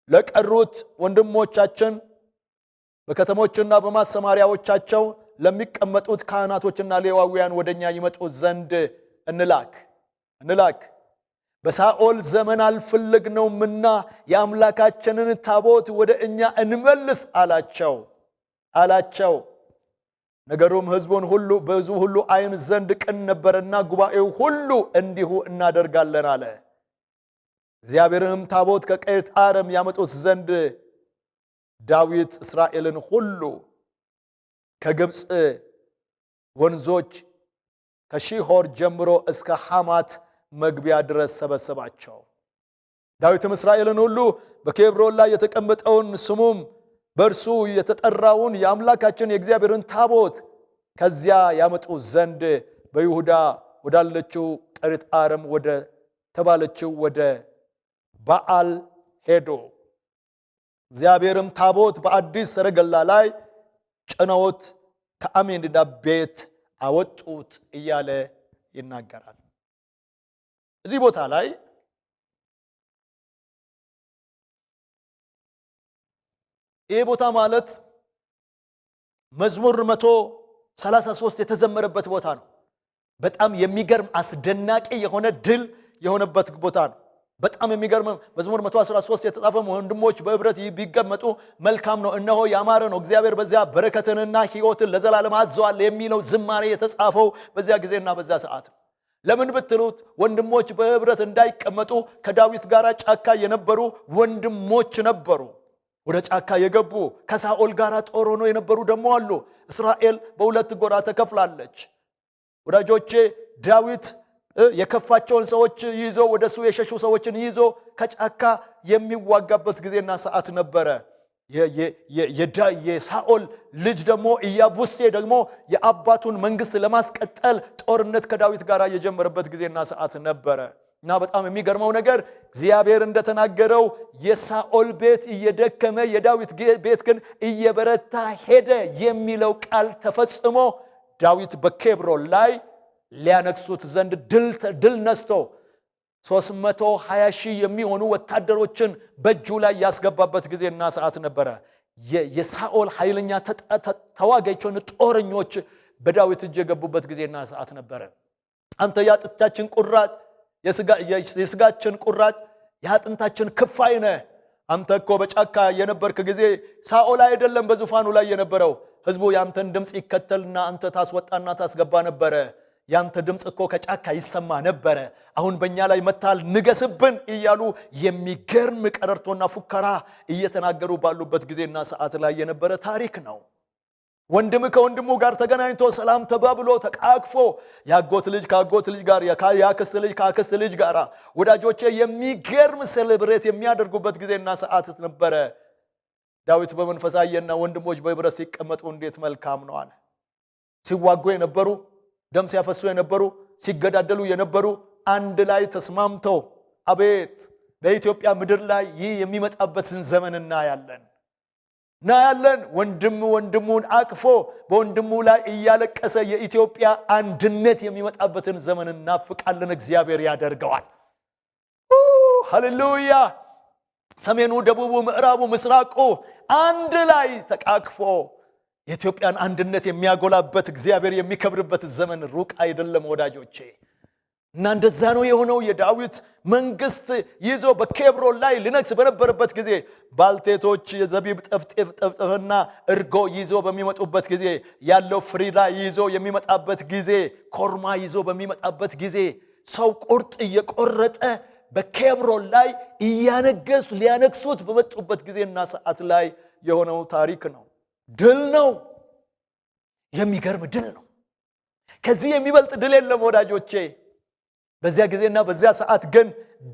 ለቀሩት ወንድሞቻችን በከተሞችና በማሰማሪያዎቻቸው ለሚቀመጡት ካህናቶችና ሌዋውያን ወደኛ ይመጡ ዘንድ እንላክ። በሳኦል ዘመን አልፈለግነውምና የአምላካችንን ታቦት ወደ እኛ እንመልስ አላቸው። ነገሩም ሕዝቡን ሁሉ በሕዝቡ ሁሉ ዓይን ዘንድ ቅን ነበርና ጉባኤው ሁሉ እንዲሁ እናደርጋለን አለ። እግዚአብሔርም ታቦት ከቂርያት አርም ያመጡት ዘንድ ዳዊት እስራኤልን ሁሉ ከግብፅ ወንዞች ከሺሖር ጀምሮ እስከ ሐማት መግቢያ ድረስ ሰበሰባቸው። ዳዊትም እስራኤልን ሁሉ በኬብሮን ላይ የተቀመጠውን ስሙም በእርሱ የተጠራውን የአምላካችን የእግዚአብሔርን ታቦት ከዚያ ያመጡ ዘንድ በይሁዳ ወዳለችው ቂርያት አርም ወደ ተባለችው ወደ በዓል ሄዶ እግዚአብሔርም ታቦት በአዲስ ሰረገላ ላይ ጭነውት ከአሚናዳብ ቤት አወጡት እያለ ይናገራል። እዚህ ቦታ ላይ ይህ ቦታ ማለት መዝሙር 133 የተዘመረበት ቦታ ነው። በጣም የሚገርም አስደናቂ የሆነ ድል የሆነበት ቦታ ነው። በጣም የሚገርም መዝሙር 113 የተጻፈ ወንድሞች በህብረት ቢቀመጡ መልካም ነው፣ እነሆ ያማረ ነው፣ እግዚአብሔር በዚያ በረከትንና ሕይወትን ለዘላለም አዘዋል የሚለው ዝማሬ የተጻፈው በዚያ ጊዜና በዚያ ሰዓት። ለምን ብትሉት ወንድሞች በህብረት እንዳይቀመጡ ከዳዊት ጋር ጫካ የነበሩ ወንድሞች ነበሩ። ወደ ጫካ የገቡ ከሳኦል ጋር ጦር ሆኖ የነበሩ ደግሞ አሉ። እስራኤል በሁለት ጎራ ተከፍላለች። ወዳጆቼ ዳዊት የከፋቸውን ሰዎች ይዞ ወደሱ የሸሹ ሰዎችን ይዞ ከጫካ የሚዋጋበት ጊዜና ሰዓት ነበረ። የሳኦል ልጅ ደግሞ ኢያቡስቴ ደግሞ የአባቱን መንግስት ለማስቀጠል ጦርነት ከዳዊት ጋር የጀመረበት ጊዜና ሰዓት ነበረ። እና በጣም የሚገርመው ነገር እግዚአብሔር እንደተናገረው የሳኦል ቤት እየደከመ የዳዊት ቤት ግን እየበረታ ሄደ የሚለው ቃል ተፈጽሞ ዳዊት በኬብሮን ላይ ሊያነግሱት ዘንድ ድል ነስቶ 320 ሺህ የሚሆኑ ወታደሮችን በእጁ ላይ ያስገባበት ጊዜና ሰዓት ነበረ። የሳኦል ኃይለኛ ተዋጊዎችና ጦረኞች በዳዊት እጅ የገቡበት ጊዜና ሰዓት ነበረ። አንተ የአጥንታችን ቁራጭ የስጋችን ቁራጭ የአጥንታችን ክፋይ ነህ። አንተ እኮ በጫካ የነበርክ ጊዜ ሳኦል አይደለም በዙፋኑ ላይ የነበረው፣ ህዝቡ ያንተን ድምጽ ይከተልና አንተ ታስወጣና ታስገባ ነበረ። ያንተ ድምጽ እኮ ከጫካ ይሰማ ነበረ። አሁን በእኛ ላይ መታል ንገስብን እያሉ የሚገርም ቀረርቶና ፉከራ እየተናገሩ ባሉበት ጊዜና ሰዓት ላይ የነበረ ታሪክ ነው። ወንድም ከወንድሙ ጋር ተገናኝቶ ሰላም ተባብሎ ተቃቅፎ ያጎት ልጅ ካጎት ልጅ ጋር ያክስት ልጅ ካክስት ልጅ ጋር ወዳጆቼ የሚገርም ሴሌብሬት የሚያደርጉበት ጊዜና ሰዓት ነበረ። ዳዊት በመንፈስ አየና ወንድሞች በህብረት ሲቀመጡ እንዴት መልካም ነው አለ። ሲዋጉ የነበሩ ደም ሲያፈሱ የነበሩ ሲገዳደሉ የነበሩ አንድ ላይ ተስማምተው አቤት በኢትዮጵያ ምድር ላይ ይህ የሚመጣበትን ዘመን እናያለን። ወንድም ወንድሙን አቅፎ በወንድሙ ላይ እያለቀሰ የኢትዮጵያ አንድነት የሚመጣበትን ዘመን እናፍቃለን። እግዚአብሔር ያደርገዋል። ሃሌሉያ! ሰሜኑ፣ ደቡቡ፣ ምዕራቡ፣ ምስራቁ አንድ ላይ ተቃቅፎ የኢትዮጵያን አንድነት የሚያጎላበት እግዚአብሔር የሚከብርበት ዘመን ሩቅ አይደለም ወዳጆቼ። እና እንደዛ ነው የሆነው። የዳዊት መንግስት ይዞ በኬብሮን ላይ ሊነግስ በነበረበት ጊዜ ባልቴቶች የዘቢብ ጠፍጥፍና እርጎ ይዞ በሚመጡበት ጊዜ ያለው ፍሪዳ ይዞ የሚመጣበት ጊዜ ኮርማ ይዞ በሚመጣበት ጊዜ ሰው ቁርጥ እየቆረጠ በኬብሮን ላይ እያነገሱ ሊያነግሱት በመጡበት ጊዜና ሰዓት ላይ የሆነው ታሪክ ነው። ድል ነው። የሚገርም ድል ነው። ከዚህ የሚበልጥ ድል የለም ወዳጆቼ። በዚያ ጊዜና በዚያ ሰዓት ግን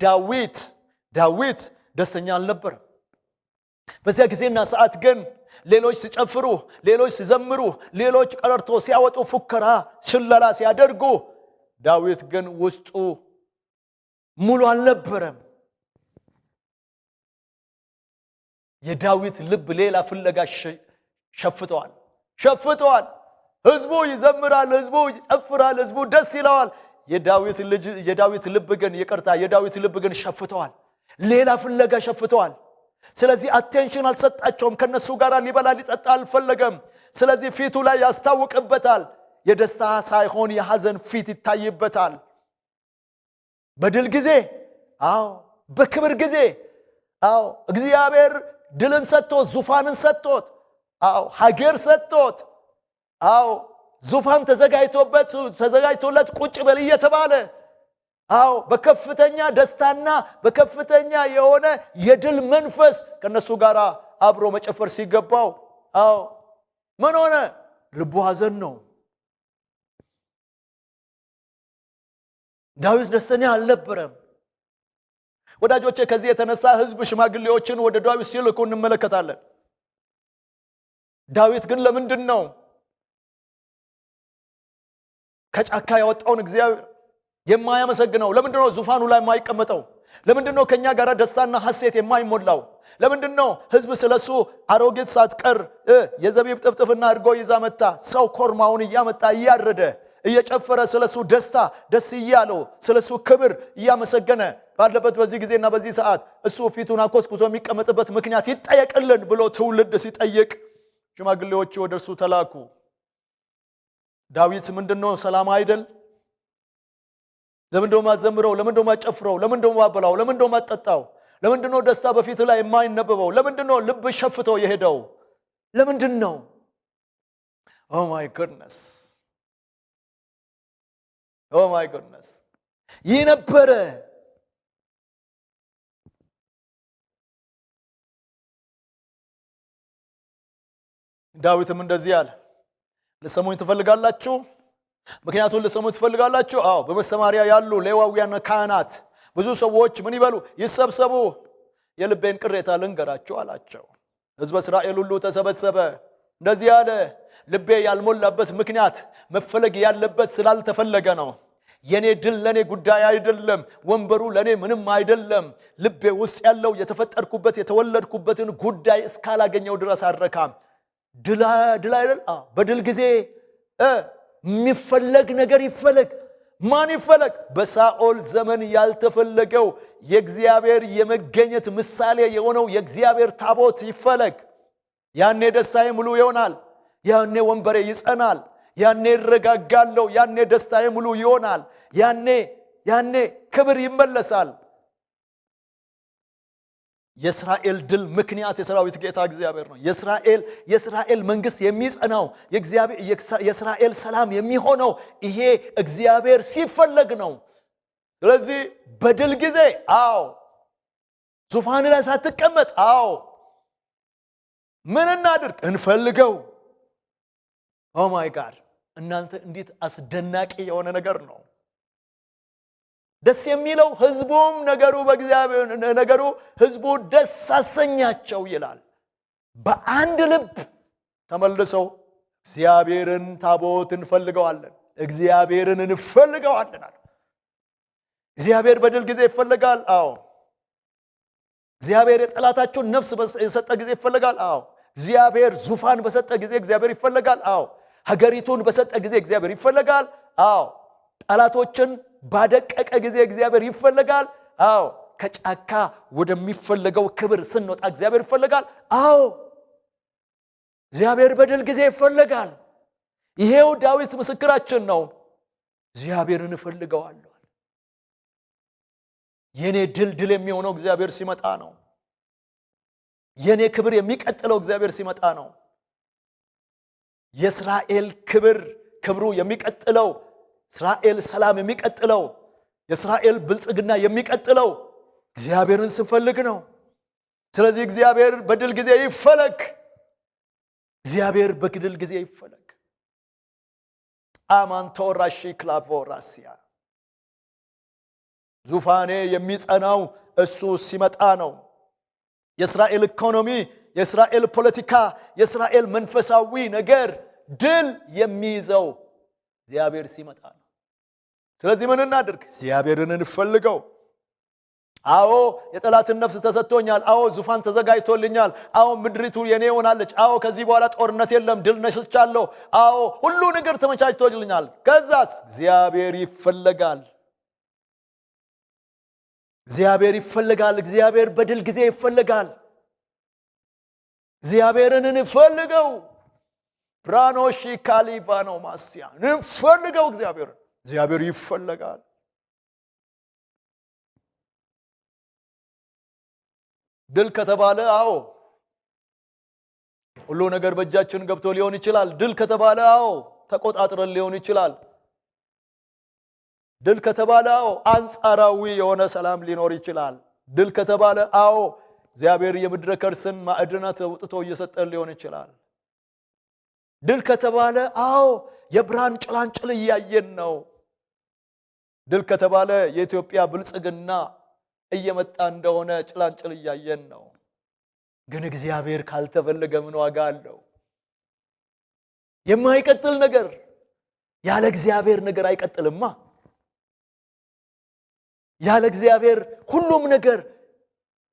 ዳዊት ደስተኛ አልነበረም። በዚያ ጊዜና ሰዓት ግን ሌሎች ሲጨፍሩ፣ ሌሎች ሲዘምሩ፣ ሌሎች ቀረርቶ ሲያወጡ፣ ፉከራ ሽለላ ሲያደርጉ፣ ዳዊት ግን ውስጡ ሙሉ አልነበረም። የዳዊት ልብ ሌላ ፍለጋ ሸፍተዋል። ህዝቡ ይዘምራል፣ ህዝቡ ይጨፍራል፣ ህዝቡ ደስ ይለዋል። የዳዊት ልብ ግን ሸፍተዋል። ሌላ ፍለጋ ሸፍተዋል። ስለዚህ አቴንሽን አልሰጣቸውም። ከነሱ ጋር ሊበላ ሊጠጣ አልፈለገም። ስለዚህ ፊቱ ላይ ያስታውቅበታል። የደስታ ሳይሆን የሐዘን ፊት ይታይበታል። በድል ጊዜ በክብር ጊዜ እግዚአብሔር ድልን ሰጥቶት፣ ዙፋንን ሰጥቶት፣ ሀገር ሰጥቶት፣ ዙፋን ተዘጋጅቶለት ቁጭ በል እየተባለ በከፍተኛ ደስታና በከፍተኛ የሆነ የድል መንፈስ ከነሱ ጋር አብሮ መጨፈር ሲገባው ምን ሆነ? ልቡ ሐዘን ነው። ዳዊት ደስተኛ አልነበረም። ወዳጆቼ ከዚህ የተነሳ ህዝብ ሽማግሌዎችን ወደ ዳዊት ሲልኩ እንመለከታለን። ዳዊት ግን ለምንድን ነው ከጫካ ያወጣውን እግዚአብሔር የማያመሰግነው? ለምንድን ነው ዙፋኑ ላይ የማይቀመጠው? ለምንድን ነው ከኛ ጋር ደስታና ሐሴት የማይሞላው? ለምንድን ነው ህዝብ ስለሱ አሮጊት ሳትቀር የዘቢብ ጥፍጥፍና እርጎ ይዛ መጣ፣ ሰው ኮርማውን እያመጣ እያረደ እየጨፈረ ስለሱ ደስ እያለው ስለሱ ክብር እያመሰገነ ባለበት በዚህ ጊዜና በዚህ ሰዓት እሱ ፊቱን አኮስኩሶ የሚቀመጥበት ምክንያት ይጠየቅልን ብሎ ትውልድ ሲጠይቅ ሽማግሌዎቹ ወደ እርሱ ተላኩ። ዳዊት ምንድነው ሰላም አይደል? ለምንድነው ማዘምረው? ለምንድነው ማጨፍረው? ለምንድነው ማበላው? ለምንድነው ማጠጣው? ለምንድነው ደስታ በፊት ላይ የማይነበበው? ለምንድነው ልብ ሸፍቶ የሄደው? ለምንድነው? ኦ ማይ ጉድነስ ኦ ማይ ጉድነስ። ይህ ነበረ ዳዊትም እንደዚህ አለ፣ ልትሰሙኝ ትፈልጋላችሁ? ምክንያቱም ልትሰሙኝ ትፈልጋላችሁ? አዎ። በመሰማሪያ ያሉ ሌዋውያን ካህናት ብዙ ሰዎች ምን ይበሉ? ይሰብሰቡ፣ የልቤን ቅሬታ ልንገራችሁ አላቸው። ሕዝበ እስራኤል ሁሉ ተሰበሰበ። እንደዚህ አለ፣ ልቤ ያልሞላበት ምክንያት መፈለግ ያለበት ስላልተፈለገ ነው። የኔ ድል ለኔ ጉዳይ አይደለም። ወንበሩ ለኔ ምንም አይደለም። ልቤ ውስጥ ያለው የተፈጠርኩበት የተወለድኩበትን ጉዳይ እስካላገኘው ድረስ አረካም። ድል አይደል? በድል ጊዜ የሚፈለግ ነገር ይፈለግ። ማን ይፈለግ? በሳኦል ዘመን ያልተፈለገው የእግዚአብሔር የመገኘት ምሳሌ የሆነው የእግዚአብሔር ታቦት ይፈለግ። ያኔ ደስታዬ ሙሉ ይሆናል። ያኔ ወንበሬ ይጸናል። ያኔ ይረጋጋለሁ። ያኔ ደስታዬ ሙሉ ይሆናል። ያኔ ክብር ይመለሳል። የእስራኤል ድል ምክንያት የሰራዊት ጌታ እግዚአብሔር ነው። የእስራኤል መንግስት የሚጸናው የእስራኤል ሰላም የሚሆነው ይሄ እግዚአብሔር ሲፈለግ ነው። ስለዚህ በድል ጊዜ አዎ፣ ዙፋን ላይ ሳትቀመጥ አዎ፣ ምን እናድርግ? እንፈልገው። ኦ ማይ ጋድ! እናንተ እንዴት አስደናቂ የሆነ ነገር ነው! ደስ የሚለው ህዝቡም ነገሩ ህዝቡ ደስ አሰኛቸው ይላል። በአንድ ልብ ተመልሰው እግዚአብሔርን ታቦት እንፈልገዋለን፣ እግዚአብሔርን እንፈልገዋለን አለ። እግዚአብሔር በድል ጊዜ ይፈልጋል። አዎ። እግዚአብሔር የጠላታቸውን ነፍስ የሰጠ ጊዜ ይፈልጋል። አዎ። እግዚአብሔር ዙፋን በሰጠ ጊዜ እግዚአብሔር ይፈልጋል። አዎ። ሀገሪቱን በሰጠ ጊዜ እግዚአብሔር ይፈልጋል። አዎ። ጠላቶችን ባደቀቀ ጊዜ እግዚአብሔር ይፈልጋል። አዎ። ከጫካ ወደሚፈልገው ክብር ስንወጣ እግዚአብሔር ይፈልጋል። አዎ። እግዚአብሔር በድል ጊዜ ይፈልጋል። ይሄው ዳዊት ምስክራችን ነው። እግዚአብሔርን እፈልገዋለሁ። የኔ ድል የሚሆነው እግዚአብሔር ሲመጣ ነው። የኔ ክብር የሚቀጥለው እግዚአብሔር ሲመጣ ነው። የእስራኤል ክብሩ የሚቀጥለው፣ እስራኤል ሰላም የሚቀጥለው፣ የእስራኤል ብልጽግና የሚቀጥለው እግዚአብሔርን ስፈልግ ነው። ስለዚህ እግዚአብሔር በድል ጊዜ ይፈለግ። እግዚአብሔር በድል ጊዜ ይፈለግ። አማንቶራሺ ክላቮራሲያ ዙፋኔ የሚጸናው እሱ ሲመጣ ነው። የእስራኤል ኢኮኖሚ፣ የእስራኤል ፖለቲካ፣ የእስራኤል መንፈሳዊ ነገር ድል የሚይዘው እግዚአብሔር ሲመጣ ነው። ስለዚህ ምን እናድርግ? እግዚአብሔርን እንፈልገው። አዎ የጠላትን ነፍስ ተሰጥቶኛል። አዎ ዙፋን ተዘጋጅቶልኛል። አዎ ምድሪቱ የኔ ሆናለች። አዎ ከዚህ በኋላ ጦርነት የለም፣ ድል ነስቻለሁ። አዎ ሁሉ ነገር ተመቻችቶልኛል። ከዛስ እግዚአብሔር ይፈለጋል። እግዚአብሔር ይፈልጋል። እግዚአብሔር በድል ጊዜ ይፈልጋል። እግዚአብሔርን እንፈልገው። ብራኖሺ ካሊቫኖ ማስያ እንፈልገው። እግዚአብሔር ይፈልጋል። ድል ከተባለ አዎ ሁሉ ነገር በእጃችን ገብቶ ሊሆን ይችላል። ድል ከተባለ አዎ ተቆጣጥረን ሊሆን ይችላል። ድል ከተባለ አዎ አንጻራዊ የሆነ ሰላም ሊኖር ይችላል። ድል ከተባለ አዎ እግዚአብሔር የምድረ ከርስን ማዕድናት አውጥቶ እየሰጠን ሊሆን ይችላል። ድል ከተባለ አዎ የብርሃን ጭላንጭል እያየን ነው። ድል ከተባለ የኢትዮጵያ ብልጽግና እየመጣ እንደሆነ ጭላንጭል እያየን ነው። ግን እግዚአብሔር ካልተፈለገ ምን ዋጋ አለው? የማይቀጥል ነገር ያለ እግዚአብሔር ነገር አይቀጥልማ። ያለ እግዚአብሔር ሁሉም ነገር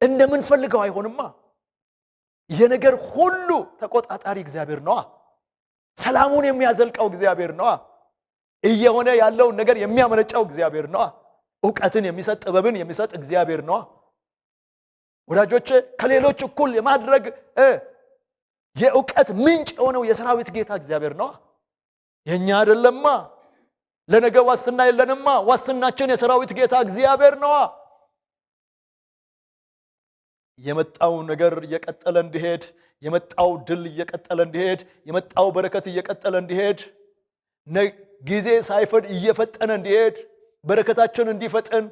እንደምንፈልገው አይሆንማ። የነገር ሁሉ ተቆጣጣሪ እግዚአብሔር ነዋ። ሰላሙን የሚያዘልቀው እግዚአብሔር ነዋ። እየሆነ ያለውን ነገር የሚያመነጨው እግዚአብሔር ነዋ። ዕውቀትን የሚሰጥ ጥበብን የሚሰጥ እግዚአብሔር ነዋ። ወዳጆች ከሌሎች እኩል የማድረግ የዕውቀት ምንጭ የሆነው የሰራዊት ጌታ እግዚአብሔር ነዋ። የኛ አይደለማ። ለነገ ዋስትና የለንማ። ዋስትናችን የሰራዊት ጌታ እግዚአብሔር ነዋ። የመጣው ነገር እየቀጠለ እንዲሄድ፣ የመጣው ድል እየቀጠለ እንዲሄድ፣ የመጣው በረከት እየቀጠለ እንዲሄድ፣ ጊዜ ሳይፈድ እየፈጠነ እንዲሄድ፣ በረከታችን እንዲፈጥን፣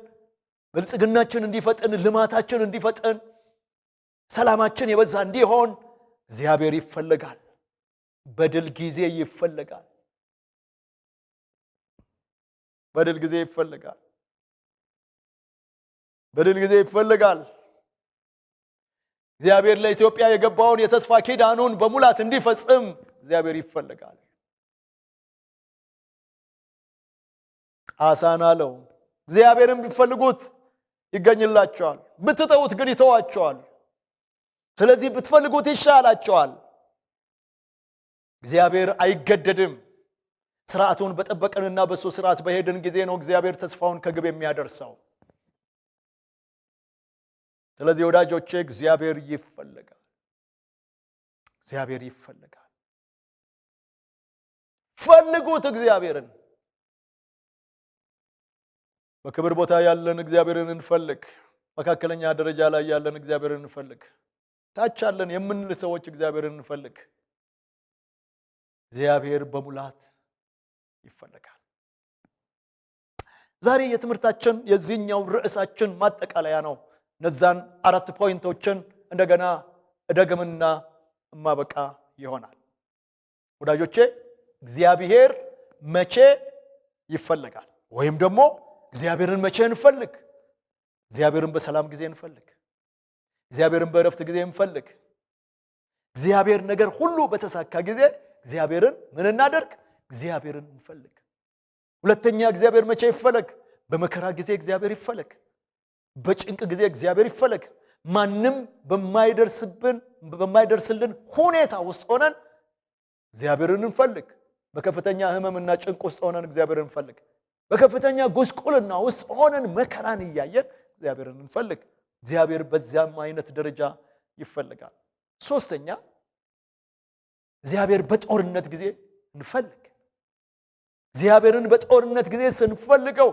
ብልጽግናችን እንዲፈጥን፣ ልማታችን እንዲፈጥን፣ ሰላማችን የበዛ እንዲሆን እግዚአብሔር ይፈልጋል። በድል ጊዜ ይፈልጋል። በድል ጊዜ ይፈልጋል። በድል ጊዜ ይፈልጋል። እግዚአብሔር ለኢትዮጵያ የገባውን የተስፋ ኪዳኑን በሙላት እንዲፈጽም እግዚአብሔር ይፈልጋል። አሳን አለው እግዚአብሔርን ቢፈልጉት ይገኝላቸዋል፣ ብትተውት ግን ይተዋቸዋል። ስለዚህ ብትፈልጉት ይሻላቸዋል። እግዚአብሔር አይገደድም። ስርዓቱን በጠበቀንና በሱ ስርዓት በሄድን ጊዜ ነው እግዚአብሔር ተስፋውን ከግብ የሚያደርሰው። ስለዚህ ወዳጆቼ እግዚአብሔር ይፈልጋል። እግዚአብሔር ይፈልጋል። ፈልጉት እግዚአብሔርን። በክብር ቦታ ያለን እግዚአብሔርን እንፈልግ። መካከለኛ ደረጃ ላይ ያለን እግዚአብሔርን እንፈልግ። ታች ያለን የምንል ሰዎች እግዚአብሔርን እንፈልግ። እግዚአብሔር በሙላት ይፈልጋል። ዛሬ የትምህርታችን የዚህኛው ርዕሳችን ማጠቃለያ ነው። እነዛን 4 ፖይንቶችን እንደገና እደግምና ማበቃ ይሆናል። ወዳጆቼ እግዚአብሔር መቼ ይፈልጋል? ወይም ደግሞ እግዚአብሔርን መቼ እንፈልግ? እግዚአብሔርን በሰላም ጊዜ እንፈልግ። እግዚአብሔርን በእረፍት ጊዜ እንፈልግ። እግዚአብሔር ነገር ሁሉ በተሳካ ጊዜ እግዚአብሔርን ምን እናደርግ? እግዚአብሔርን እንፈልግ። ሁለተኛ እግዚአብሔር መቼ ይፈለግ? በመከራ ጊዜ እግዚአብሔር ይፈለግ። በጭንቅ ጊዜ እግዚአብሔር ይፈለግ። ማንም በማይደርስልን ሁኔታ ውስጥ ሆነን እግዚአብሔርን እንፈልግ። በከፍተኛ ህመምና ጭንቅ ውስጥ ሆነን እግዚአብሔርን እንፈልግ። በከፍተኛ ጉስቁልና ውስጥ ሆነን መከራን እያየን እግዚአብሔርን እንፈልግ። እግዚአብሔር በዚያም አይነት ደረጃ ይፈልጋል። ሶስተኛ እግዚአብሔር በጦርነት ጊዜ እንፈልግ። እግዚአብሔርን በጦርነት ጊዜ ስንፈልገው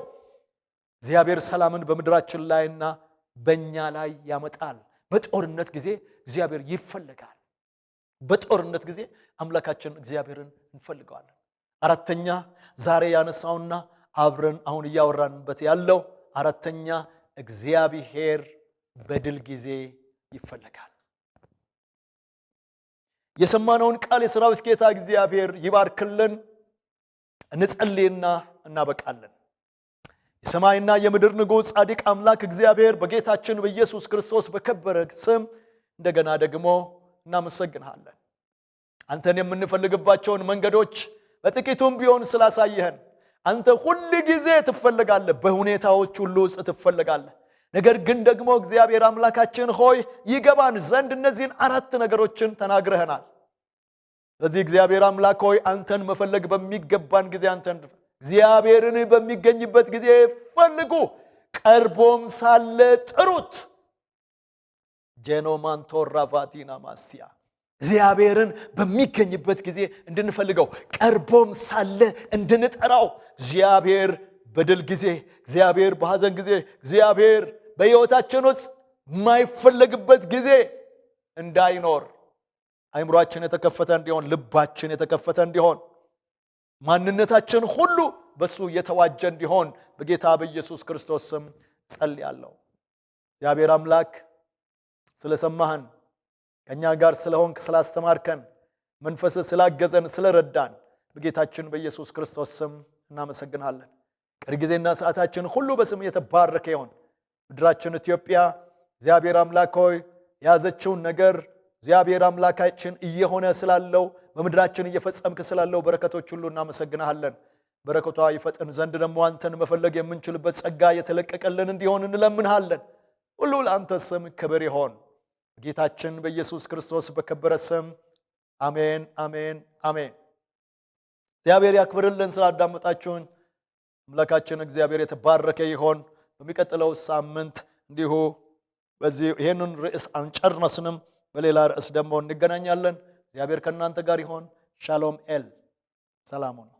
እግዚአብሔር ሰላምን በምድራችን ላይና በእኛ ላይ ያመጣል። በጦርነት ጊዜ እግዚአብሔር ይፈልጋል። በጦርነት ጊዜ አምላካችን እግዚአብሔርን እንፈልገዋለን። አራተኛ ዛሬ ያነሳውና አብረን አሁን እያወራንበት ያለው አራተኛ እግዚአብሔር በድል ጊዜ ይፈልጋል። የሰማነውን ቃል የሰራዊት ጌታ እግዚአብሔር ይባርክልን። እንጸልይና እናበቃለን። የሰማይና የምድር ንጉሥ ጻድቅ አምላክ እግዚአብሔር በጌታችን በኢየሱስ ክርስቶስ በከበረ ስም እንደገና ደግሞ እናመሰግንሃለን። አንተን የምንፈልግባቸውን መንገዶች በጥቂቱም ቢሆን ስላሳየህን። አንተ ሁሉ ጊዜ ትፈልጋለህ፣ በሁኔታዎች ሁሉ ውስጥ ትፈልጋለህ። ነገር ግን ደግሞ እግዚአብሔር አምላካችን ሆይ ይገባን ዘንድ እነዚህን 4 ነገሮችን ተናግረህናል። ስለዚህ እግዚአብሔር አምላክ ሆይ አንተን መፈለግ በሚገባን ጊዜ አንተን እግዚአብሔርን በሚገኝበት ጊዜ ፈልጉ፣ ቀርቦም ሳለ ጥሩት። ጄኖማንቶራ ቫቲና ማሲያ እግዚአብሔርን በሚገኝበት ጊዜ እንድንፈልገው፣ ቀርቦም ሳለ እንድንጠራው። እግዚአብሔር በድል ጊዜ፣ እግዚአብሔር በሐዘን ጊዜ፣ እግዚአብሔር በሕይወታችን ውስጥ የማይፈለግበት ጊዜ እንዳይኖር አይምሮአችን የተከፈተ እንዲሆን፣ ልባችን የተከፈተ እንዲሆን፣ ማንነታችን ሁሉ በሱ የተዋጀ እንዲሆን በጌታ በኢየሱስ ክርስቶስ ስም ጸልያለሁ። እግዚአብሔር አምላክ ስለሰማህን፣ ከኛ ጋር ስለሆንክ፣ ስላስተማርከን፣ መንፈስ ስላገዘን፣ ስለረዳን በጌታችን በኢየሱስ ክርስቶስ ስም እናመሰግናለን። ቀሪ ጊዜና ሰዓታችን ሁሉ በስም የተባረከ ይሁን። ምድራችን ኢትዮጵያ እግዚአብሔር አምላክ ሆይ ያዘችውን ነገር እግዚአብሔር አምላካችን እየሆነ ስላለው በምድራችን እየፈጸምክ ስላለው በረከቶች ሁሉ እናመሰግናለን። በረከቷ ይፈጥን ዘንድ ደግሞ አንተን መፈለግ የምንችልበት ጸጋ የተለቀቀልን እንዲሆን እንለምንሃለን። ሁሉ ለአንተ ስም ክብር ይሁን ጌታችን በኢየሱስ ክርስቶስ በከበረ ስም አሜን፣ አሜን፣ አሜን። እግዚአብሔር ያክብርልን። ስላዳመጣችሁን አምላካችን እግዚአብሔር የተባረከ ይሁን። በሚቀጥለው ሳምንት እንዲሁ በዚህ ይሄንን ርዕስ አንጨርነስንም፣ በሌላ ርዕስ ደግሞ እንገናኛለን። እግዚአብሔር ከእናንተ ጋር ይሁን። ሻሎም ኤል ሰላም ነው።